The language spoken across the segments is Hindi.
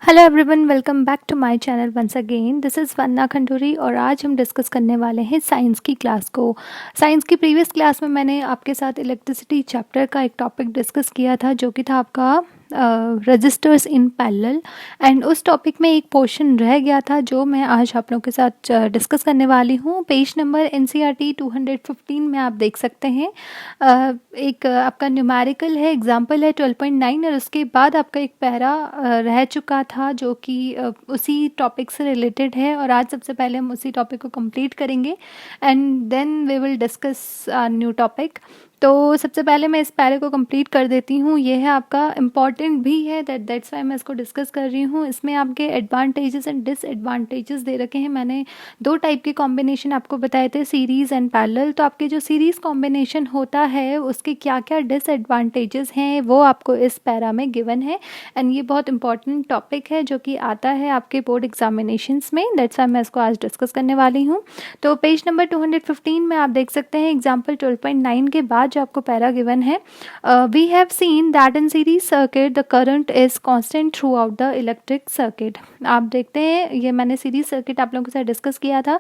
Hello everyone, welcome back to my channel once again. This is Vanna Khanduri और आज हम डिस्कस करने वाले हैं साइंस की क्लास को। साइंस की प्रीवियस क्लास में मैंने आपके साथ इलेक्ट्रिसिटी चैप्टर का एक टॉपिक डिस्कस किया था जो कि था आपका रजिस्टर्स इन पैरेलल, एंड उस टॉपिक में एक पोर्शन रह गया था जो मैं आज आप लोगों के साथ डिस्कस करने वाली हूँ। पेज नंबर NCERT 215 में आप देख सकते हैं। एक आपका न्यूमेरिकल है, एग्जाम्पल है 12.9 और उसके बाद आपका एक पैरा रह चुका था जो कि उसी टॉपिक से रिलेटेड है, और आज सबसे पहले हम उसी टॉपिक को कंप्लीट करेंगे and then we will discuss new topic. तो सबसे पहले मैं इस पैरे को कंप्लीट कर देती हूँ। ये है आपका इम्पॉर्टेंट भी है, दैट्स वाई मैं इसको डिस्कस कर रही हूँ। इसमें आपके एडवांटेजेस एंड डिसएडवांटेजेस दे रखे हैं। मैंने दो टाइप के कॉम्बिनेशन आपको बताए थे, सीरीज़ एंड पैरेलल। तो आपके जो सीरीज़ कॉम्बिनेशन होता है उसके क्या क्या डिसएडवांटेजेस हैं वो आपको इस पैरा में गिवन है, एंड ये बहुत इंपॉर्टेंट टॉपिक है जो कि आता है आपके बोर्ड एग्जामिनेशंस में। दैट्स वाई मैं इसको आज डिस्कस करने वाली हूँ। तो पेज नंबर 215 में आप देख सकते हैं एग्जाम्पल 12.9 के बाद जो आपको पैरा गिवन है, we have seen that in series circuit the current is constant throughout the electric circuit. आप देखते हैं, ये मैंने सीरीज सर्किट आप लोगों के साथ डिस्कस किया था।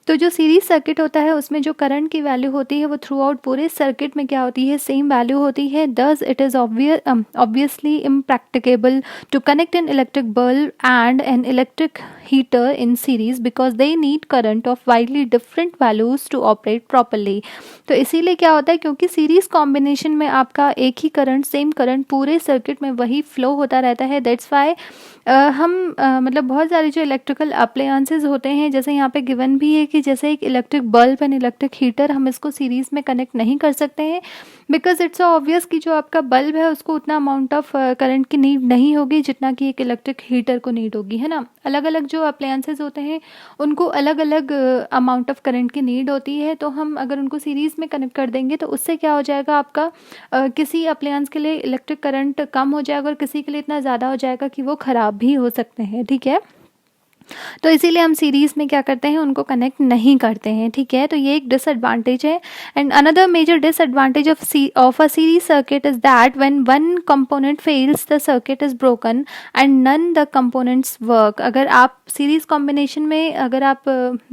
तो जो सीरीज सर्किट होता है उसमें जो करंट की वैल्यू होती है वो थ्रू आउट पूरे सर्किट में क्या होती है, सेम वैल्यू होती है। Thus it is obviously impracticable to connect an electric bulb and an electric heater in series because they need current of widely different values to operate properly. तो इसीलिए क्या होता है, क्योंकि सीरीज कॉम्बिनेशन में आपका एक ही करंट, सेम करंट पूरे सर्किट में वही फ्लो होता रहता है। दैट्स वाई हम मतलब बहुत सारे जो इलेक्ट्रिकल अप्लायंसेस होते हैं, जैसे यहाँ पे गिवन भी है कि जैसे एक electric bulb and electric heater, हम इसको सीरीज़ में कनेक्ट नहीं कर सकते हैं बिकॉज इट्स ऑब्वियस कि जो आपका बल्ब है उसको उतना अमाउंट ऑफ करंट की नीड नहीं होगी जितना कि एक इलेक्ट्रिक हीटर को नीड होगी, है ना। अलग अलग जो अप्लायंसेस होते हैं उनको अलग अलग अमाउंट ऑफ करंट की नीड होती है। तो हम अगर उनको सीरीज़ में कनेक्ट कर देंगे तो उससे क्या हो जाएगा, आपका किसी अप्लायंस के लिए इलेक्ट्रिक करंट कम हो जाएगा और किसी के लिए इतना ज़्यादा हो जाएगा कि वो ख़राब भी हो सकते हैं, ठीक है। तो इसीलिए हम सीरीज़ में क्या करते हैं, उनको कनेक्ट नहीं करते हैं, ठीक है। तो ये एक डिसएडवांटेज है। And another major disadvantage of a series circuit is that when one component fails the circuit is broken and none the components work. अगर आप सीरीज कॉम्बिनेशन में अगर आप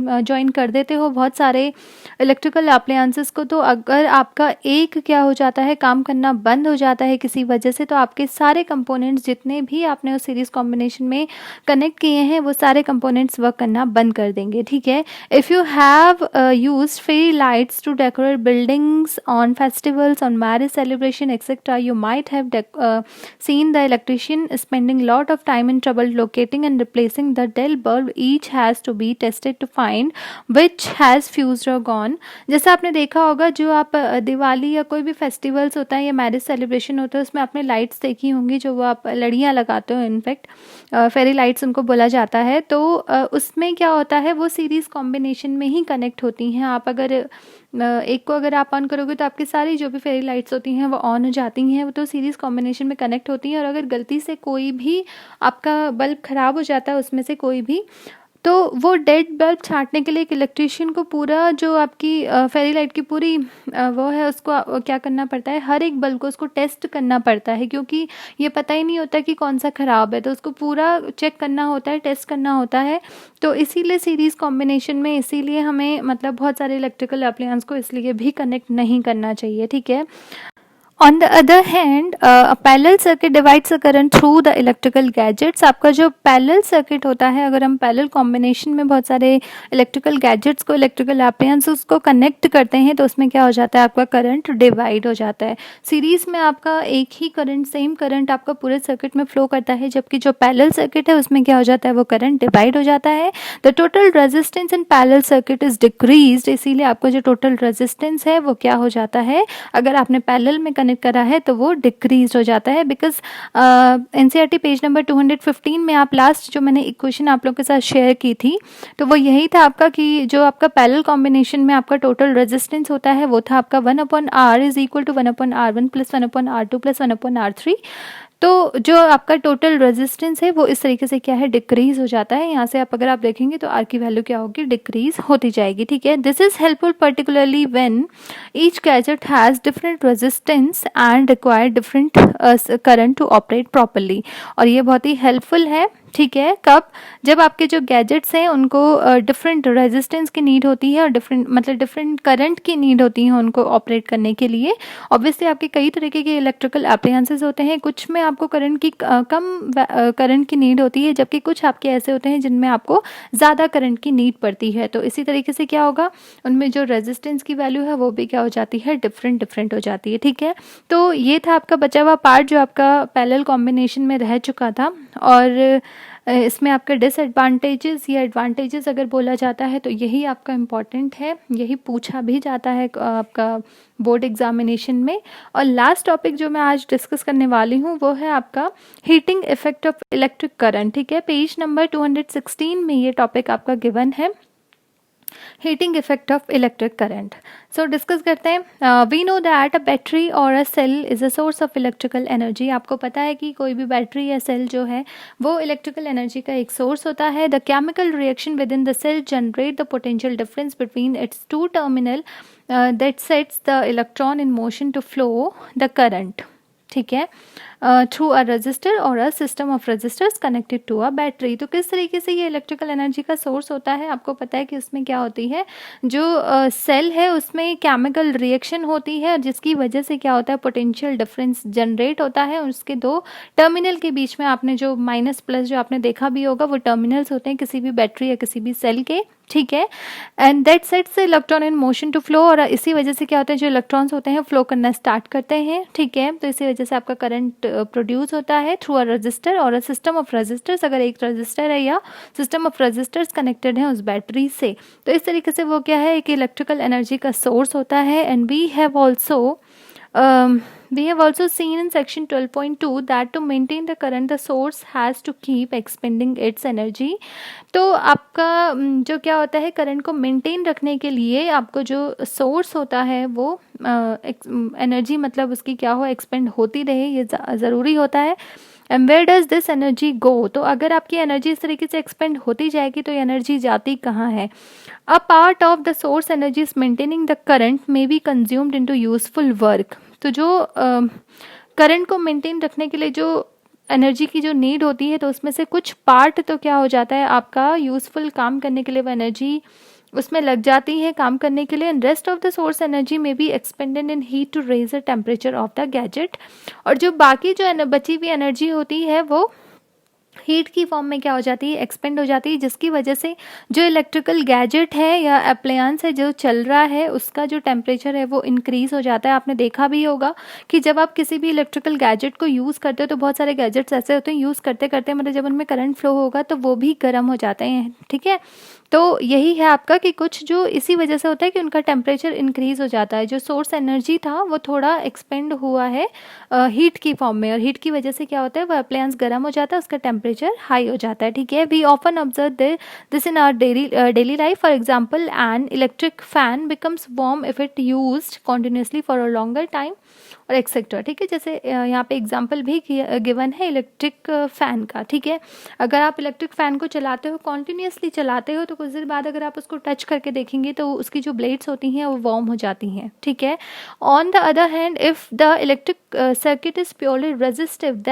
ज्वाइन कर देते हो बहुत सारे इलेक्ट्रिकल अप्लायंसेस को, तो अगर आपका एक क्या हो जाता है, काम करना बंद हो जाता है किसी वजह से, तो आपके सारे कंपोनेंट्स जितने भी आपने उस सीरीज कॉम्बिनेशन में कनेक्ट किए हैं वो सारे कंपोनेंट्स वर्क करना बंद कर देंगे, ठीक है। If you have used fairy lights to decorate buildings on festivals, on marriage celebration etcetera, you might have seen the electrician spending lot of time in trouble locating and replacing the dull bulb. Each has to be tested to find which has fused or gone. जैसा आपने देखा होगा, जो आप दिवाली या कोई भी फेस्टिवल्स होता है या मैरिज सेलिब्रेशन होता है उसमें आपने लाइट्स देखी होंगी, जो वो आप लड़ियाँ लगाते हो, इनफैक्ट फेरी लाइट्स उनको बोला जाता है। तो उसमें क्या होता है, वो सीरीज़ कॉम्बिनेशन में ही कनेक्ट होती हैं। आप अगर एक को अगर आप ऑन करोगे तो आपकी सारी जो भी फेरी लाइट्स होती हैं वो ऑन हो जाती हैं, वो तो सीरीज़ कॉम्बिनेशन में कनेक्ट होती हैं। और अगर गलती से कोई भी आपका बल्ब ख़राब हो जाता है उसमें से कोई भी, तो वो डेड बल्ब छांटने के लिए एक इलेक्ट्रिशियन को पूरा जो आपकी फेरी लाइट की पूरी वो है उसको क्या करना पड़ता है, हर एक बल्ब को उसको टेस्ट करना पड़ता है, क्योंकि ये पता ही नहीं होता कि कौन सा ख़राब है, तो उसको पूरा चेक करना होता है, टेस्ट करना होता है। तो इसीलिए सीरीज़ कॉम्बिनेशन में इसीलिए हमें मतलब बहुत सारे इलेक्ट्रिकल अप्लायंस को इसलिए भी कनेक्ट नहीं करना चाहिए, ठीक है। On the other hand, a parallel circuit divides the current through the electrical gadgets. आपका जो parallel circuit होता है, अगर हम parallel combination में बहुत सारे electrical gadgets को, electrical appliances को connect करते हैं तो उसमें क्या हो जाता है, आपका current divide हो जाता है। सीरीज़ में आपका एक ही current, सेम current आपका पूरे circuit में flow करता है, जबकि जो parallel circuit है उसमें क्या हो जाता है, वो current divide हो जाता है। The total resistance in parallel circuit is decreased. इसीलिए आपका जो total resistance है वो क्या हो जाता है, अगर आपने parallel में कनेक्ट करा है तो वो डिक्रीज हो जाता है। बिकॉज NCERT पेज नंबर 215 में आप लास्ट जो मैंने इक्वेशन आप लोग के साथ शेयर की थी तो वो यही था आपका कि जो आपका पैरेलल कॉम्बिनेशन में आपका टोटल रेजिस्टेंस होता है वो था आपका 1/r is equal to 1/r1 plus 1/r2 plus 1/r3। तो जो आपका टोटल रेजिस्टेंस है वो इस तरीके से क्या है, डिक्रीज हो जाता है। यहाँ से अगर आप देखेंगे तो आर की वैल्यू क्या होगी, डिक्रीज होती जाएगी, ठीक है। This is helpful particularly when each gadget has different resistance and require different current to operate properly. और ये बहुत ही हेल्पफुल है ठीक है। कब? जब आपके जो गैजेट्स हैं उनको डिफरेंट रेजिस्टेंस की नीड होती है और डिफरेंट करंट की नीड होती है उनको ऑपरेट करने के लिए। ऑब्वियसली आपके कई तरीके के इलेक्ट्रिकल अप्लायंसेस होते हैं, कुछ में आपको करंट की कम करंट की नीड होती है, जबकि कुछ आपके ऐसे होते हैं जिनमें आपको ज़्यादा करंट की नीड पड़ती है। तो इसी तरीके से क्या होगा, उनमें जो रेजिस्टेंस की वैल्यू है वो भी क्या हो जाती है, डिफरेंट हो जाती है। ठीक है, तो ये था आपका बचा हुआ पार्ट जो आपका पैरेलल कॉम्बिनेशन में रह चुका था। और इसमें आपके डिसएडवांटेजेस या एडवांटेजेस अगर बोला जाता है तो यही आपका इम्पॉर्टेंट है, यही पूछा भी जाता है आपका बोर्ड एग्जामिनेशन में। और लास्ट टॉपिक जो मैं आज डिस्कस करने वाली हूँ वो है आपका heating effect of electric current. ठीक है, पेज नंबर 216 में ये टॉपिक आपका गिवन है, heating effect of electric current. So discuss करते हैं। We know that a battery और a cell is a source of electrical energy. आपको पता है कि कोई भी बैटरी या सेल जो है वो इलेक्ट्रिकल एनर्जी का एक सोर्स होता है। The chemical reaction within the cell generate the potential difference between its two terminal that sets the electron in motion to flow the current. ठीक है, थ्रू अ रजिस्टर और a system of resistors connected to a battery. तो किस तरीके से ये इलेक्ट्रिकल एनर्जी का सोर्स होता है, आपको पता है कि उसमें क्या होती है, जो सेल है उसमें केमिकल रिएक्शन होती है जिसकी वजह से क्या होता है, पोटेंशियल डिफरेंस जनरेट होता है। उसके दो टर्मिनल के बीच में आपने जो माइनस प्लस जो आपने देखा भी होगा वो टर्मिनल्स होते हैं किसी भी बैटरी या किसी भी सेल के। ठीक है, and that sets the electron in motion to flow. और इसी वजह से क्या होता है, जो इलेक्ट्रॉन्स होते हैं फ्लो करना स्टार्ट करते हैं। ठीक है, तो इसी वजह से आपका करंट प्रोड्यूस होता है थ्रू अ रजिस्टर और अ सिस्टम ऑफ रजिस्टर्स। अगर एक रजिस्टर है या सिस्टम ऑफ रजिस्टर्स कनेक्टेड है उस बैटरी से, तो इस तरीके से वो क्या है, एक इलेक्ट्रिकल एनर्जी का सोर्स होता है। And we have also seen in section 12.2 that to maintain the current the source has to keep expending its energy। तो आपका जो क्या होता है, करंट को मेंटेन रखने के लिए आपको जो सोर्स होता है वो एनर्जी मतलब उसकी क्या हो, एक्सपेंड होती रहे, ये ज़रूरी होता है। And where does this energy go? तो अगर आपकी एनर्जी इस तरीके से एक्सपेंड होती जाएगी तो एनर्जी जाती कहाँ है? A part of the source energy is maintaining the current may be consumed into useful work. तो जो करंट को मेंटेन रखने के लिए जो एनर्जी की जो नीड होती है तो उसमें से कुछ पार्ट तो क्या हो जाता है, आपका यूज़फुल काम करने के लिए वो एनर्जी उसमें लग जाती है काम करने के लिए। And rest of the source energy में be expended in heat to raise the temperature of the gadget. और जो बाकी जो बची हुई एनर्जी होती है वो हीट की फॉर्म में क्या हो जाती है, एक्सपेंड हो जाती है, जिसकी वजह से जो इलेक्ट्रिकल गैजेट है या अप्लायंस है जो चल रहा है उसका जो टेम्परेचर है वो इंक्रीज़ हो जाता है। आपने देखा भी होगा कि जब आप किसी भी इलेक्ट्रिकल गैजेट को यूज़ करते हो तो बहुत सारे गैजेट्स ऐसे होते हैं यूज़ करते करते मतलब जब उनमें करंट फ्लो होगा तो वो भी गर्म हो जाते हैं। ठीक है, तो यही है आपका कि कुछ जो इसी वजह से होता है कि उनका टेम्परेचर इंक्रीज़ हो जाता है। जो सोर्स एनर्जी था वो थोड़ा एक्सपेंड हुआ है हीट की फॉर्म में, और हीट की वजह से क्या होता है, वो अप्लायंस गर्म हो जाता है, उसका टेम्परेचर हाई हो जाता है। ठीक है, we often observe this in our daily life. For example an electric fan becomes warm if it used continuously for a longer time और एक्सेट्रा। ठीक है, जैसे यहाँ पे एग्जांपल भी गिवन है इलेक्ट्रिक फ़ैन का। ठीक है, अगर आप इलेक्ट्रिक फ़ैन को चलाते हो, कॉन्टिन्यूसली चलाते हो, तो कुछ देर बाद अगर आप उसको टच करके देखेंगे तो उसकी जो ब्लेड्स होती हैं वो वार्म हो जाती हैं। ठीक है, on the other hand if the electric circuit is purely resistive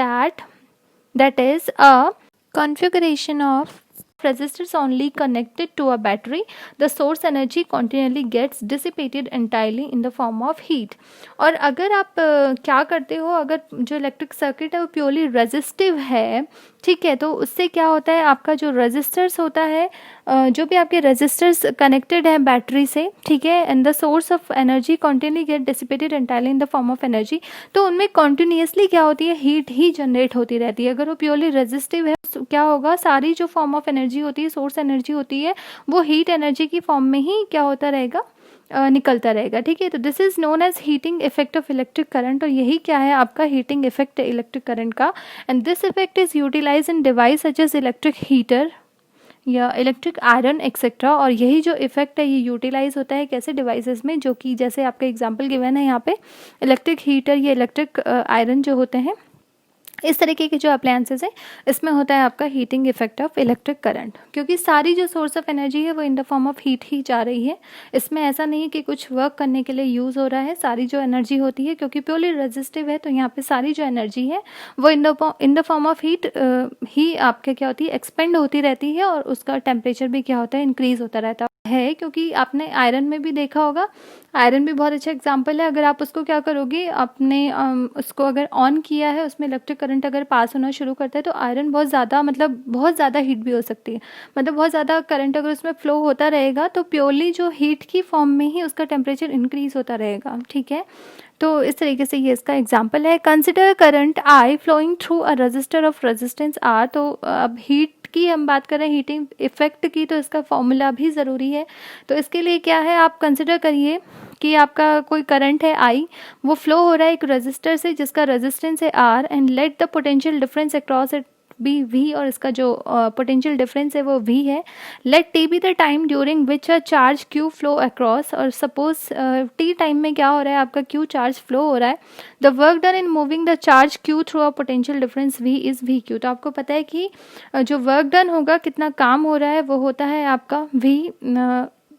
that is a configuration of resistors only connected to a battery, the source energy continually gets dissipated entirely in the form of heat। और अगर आप क्या करते हो, अगर जो इलेक्ट्रिक सर्किट है वो प्योरली रेजिस्टिव है, ठीक है, तो उससे क्या होता है, आपका जो रेजिस्टर्स होता है जो भी आपके रेजिस्टर्स कनेक्टेड है बैटरी से, ठीक है, and the source of energy continuously get dissipated entirely in the form of energy. तो उनमें कॉन्टिन्यूसली क्या होती है, हीट ही जनरेट होती रहती है। अगर वो प्योरली रेजिस्टिव है तो क्या होगा, सारी जो फॉर्म ऑफ एनर्जी होती है, सोर्स एनर्जी होती है, वो हीट एनर्जी की फॉर्म में ही क्या होता रहेगा, निकलता रहेगा। ठीक है, तो this is known as heating effect of electric current. और यही क्या है, आपका हीटिंग इफेक्ट है इलेक्ट्रिक करंट का। And this effect is utilize in device such as electric heater या इलेक्ट्रिक आयरन एक्सेट्रा। और यही जो इफेक्ट है ये यूटिलाइज होता है कैसे, डिवाइसेस में, जो कि जैसे आपका एग्जांपल गिवन है यहाँ पे, इलेक्ट्रिक हीटर या इलेक्ट्रिक आयरन जो होते हैं इस तरीके के जो अप्लायंसेस हैं इसमें होता है आपका heating effect of electric current, क्योंकि सारी जो सोर्स ऑफ एनर्जी है वो in the form of heat ही जा रही है। इसमें ऐसा नहीं है कि कुछ वर्क करने के लिए यूज़ हो रहा है। सारी जो एनर्जी होती है, क्योंकि प्योरली रेजिस्टिव है, तो यहाँ पे सारी जो एनर्जी है वो in the form of heat ही आपके क्या होती है, एक्सपेंड होती रहती है, और उसका टेम्परेचर भी क्या होता है, इंक्रीज होता रहता है। क्योंकि आपने आयरन में भी देखा होगा, आयरन भी बहुत अच्छा एग्जांपल है। अगर आप उसको क्या करोगे, आपने उसको अगर ऑन किया है, उसमें इलेक्ट्रिक करंट अगर पास होना शुरू करता है, तो आयरन बहुत ज़्यादा, मतलब बहुत ज़्यादा हीट भी हो सकती है। मतलब बहुत ज़्यादा करंट अगर उसमें फ्लो होता रहेगा तो प्योरली जो हीट की फॉर्म में ही उसका टेम्परेचर इंक्रीज होता रहेगा। ठीक है, तो इस तरीके से ये इसका एग्जाम्पल है। Consider current I flowing through a resistor of resistance R. तो अब हीट की हम बात कर रहे हैं, हीटिंग इफेक्ट की, तो इसका फॉर्मूला भी ज़रूरी है। तो इसके लिए क्या है, आप कंसिडर करिए कि आपका कोई करंट है आई, वो फ्लो हो रहा है एक रेजिस्टर से जिसका रेजिस्टेंस है R, and let the potential difference across it be V, और इसका जो पोटेंशियल डिफरेंस है वो वी है। Let T be the time during which a charge Q flow across, और सपोज टी टाइम में क्या हो रहा है, आपका क्यू चार्ज फ्लो हो रहा है। The work done in moving the charge Q through a potential difference V is V Q. तो आपको पता है कि जो वर्क डन होगा, कितना काम हो रहा है, वो होता है आपका वी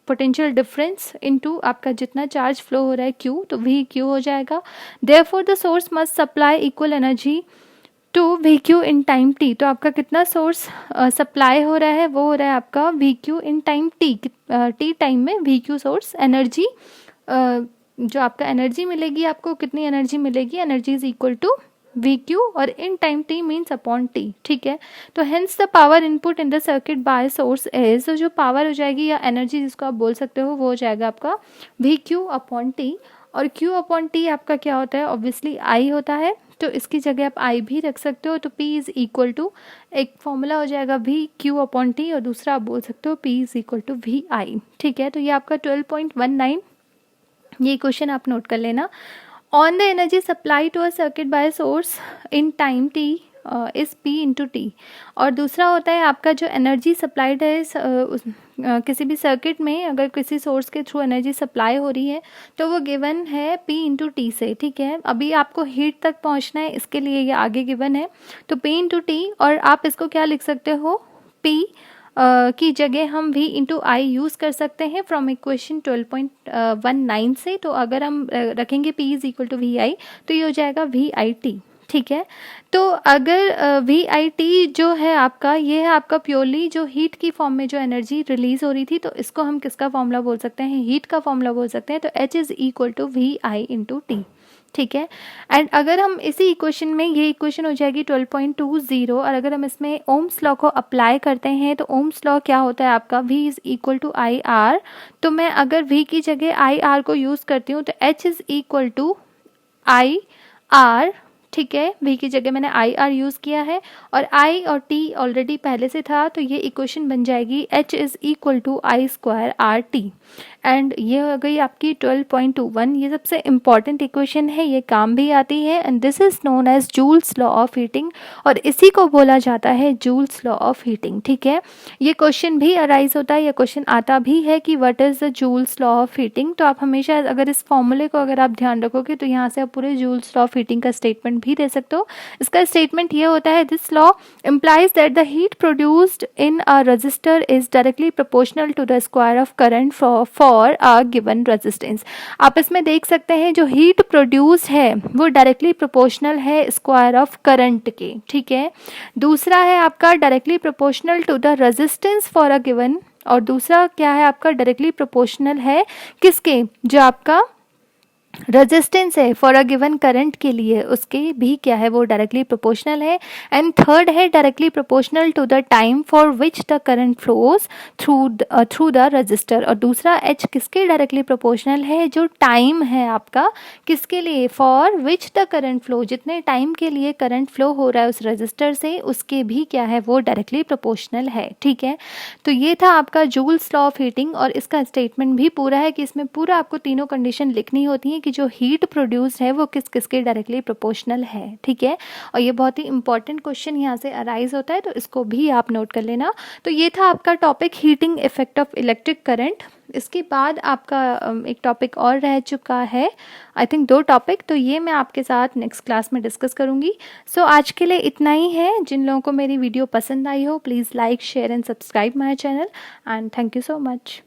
पोटेंशियल डिफरेंस इनटू आपका जितना चार्ज फ्लो हो रहा है क्यू, तो वी क्यू हो जाएगा। Therefore the source must supply equal energy to V Q in time T. तो आपका कितना सोर्स सप्लाई हो रहा है, वो हो रहा है आपका V Q in time T. T time में वी क्यू सोर्स एनर्जी, जो आपका एनर्जी मिलेगी, आपको कितनी एनर्जी मिलेगी, energy is equal to V Q, और in time T means upon T. ठीक है, तो hence the power input in the circuit by source is, तो जो पावर हो जाएगी या एनर्जी जिसको आप बोल सकते हो, वो हो जाएगा आपका वी क्यू अपॉन टी। और Q अपॉन टी आपका क्या होता है, ऑब्वियसली I होता है, तो इसकी जगह आप I भी रख सकते हो। तो P इज़ इक्वल टू, एक फॉर्मूला हो जाएगा वी क्यू अपॉन टी, और दूसरा आप बोल सकते हो P is equal to V I. ठीक है, तो ये आपका 12.19, ये क्वेश्चन आप नोट कर लेना। On the energy supply to a circuit by source in time T is P into T. और दूसरा होता है आपका जो एनर्जी सप्लाइड है किसी भी सर्किट में, अगर किसी सोर्स के थ्रू एनर्जी सप्लाई हो रही है तो वो गिवन है P इंटू टी से। ठीक है, अभी आपको हीट तक पहुंचना है, इसके लिए ये आगे गिवन है, तो P इंटू टी, और आप इसको क्या लिख सकते हो, P की जगह हम V इंटू आई यूज़ कर सकते हैं फ्रॉम इक्वेशन 12.19 से। तो अगर हम रखेंगे P is equal to V I, तो ये हो जाएगा वी आई टी। ठीक है, तो अगर वी आई टी जो है आपका, ये है आपका प्योरली जो हीट की फॉर्म में जो एनर्जी रिलीज हो रही थी, तो इसको हम किसका फॉर्मूला बोल सकते हैं, हीट का फॉर्मूला बोल सकते हैं। तो H is equal to V I into T. ठीक है, एंड अगर हम इसी इक्वेशन में, ये इक्वेशन हो जाएगी 12.20, और अगर हम इसमें ओम्स लॉ को अप्लाई करते हैं, तो ओम्स लॉ क्या होता है आपका, V is equal to I R. तो मैं अगर V की जगह आई आर को यूज़ करती हूँ, तो H is equal to I R. ठीक है, V की जगह मैंने आई आर यूज़ किया है, और I और T ऑलरेडी पहले से था, तो ये इक्वेशन बन जाएगी H is equal to I square R T. एंड ये हो गई आपकी 12.21। ये सबसे इम्पॉर्टेंट इक्वेशन है, ये काम भी आती है, and this is known as Joule's law of heating, और इसी को बोला जाता है जूल्स लॉ ऑफ हीटिंग। ठीक है, ये क्वेश्चन भी अराइज होता है, ये क्वेश्चन आता भी है कि what is the joules law of heating. तो आप हमेशा अगर इस फॉर्मूले को अगर आप ध्यान रखोगे, तो यहाँ से आप पूरे जूल्स लॉ ऑफ हीटिंग का स्टेटमेंट भी दे सकते हो। इसका स्टेटमेंट ये होता है, this law implies that the heat produced in a resistor is directly proportional to the square of current for a given resistance। आप इसमें देख सकते हैं जो हीट प्रोड्यूस है वो डायरेक्टली प्रोपोर्शनल है स्क्वायर ऑफ करंट के। ठीक है, दूसरा है आपका directly proportional to the resistance for a given, और दूसरा क्या है आपका डायरेक्टली प्रोपोर्शनल है किसके, जो आपका रेजिस्टेंस है फॉर अ गिवन करंट के लिए, उसके भी क्या है, वो डायरेक्टली प्रोपोर्शनल है। एंड थर्ड है directly proportional to the time for which the current flows through the resistor. और दूसरा H किसके डायरेक्टली प्रोपोर्शनल है, जो टाइम है आपका किसके लिए, for which the current flow, जितने टाइम के लिए करंट फ्लो हो रहा है उस रजिस्टर से, उसके भी क्या है, वो डायरेक्टली प्रोपोर्शनल है। ठीक है, तो ये था आपका जूल्स लॉ ऑफ हीटिंग, और इसका स्टेटमेंट भी पूरा है कि इसमें पूरा आपको तीनों कंडीशन लिखनी होती है कि जो हीट प्रोड्यूस है वो किस किसके डायरेक्टली प्रोपोर्शनल है। ठीक है, और ये बहुत ही इंपॉर्टेंट क्वेश्चन यहाँ से अराइज होता है, तो इसको भी आप नोट कर लेना। तो ये था आपका topic heating effect of electric current. इसके बाद आपका एक टॉपिक और रह चुका है, आई थिंक 2 टॉपिक, तो ये मैं आपके साथ नेक्स्ट क्लास में डिस्कस करूँगी। सो आज के लिए इतना ही है। जिन लोगों को मेरी वीडियो पसंद आई हो, please like, share and subscribe my channel, and thank you so much.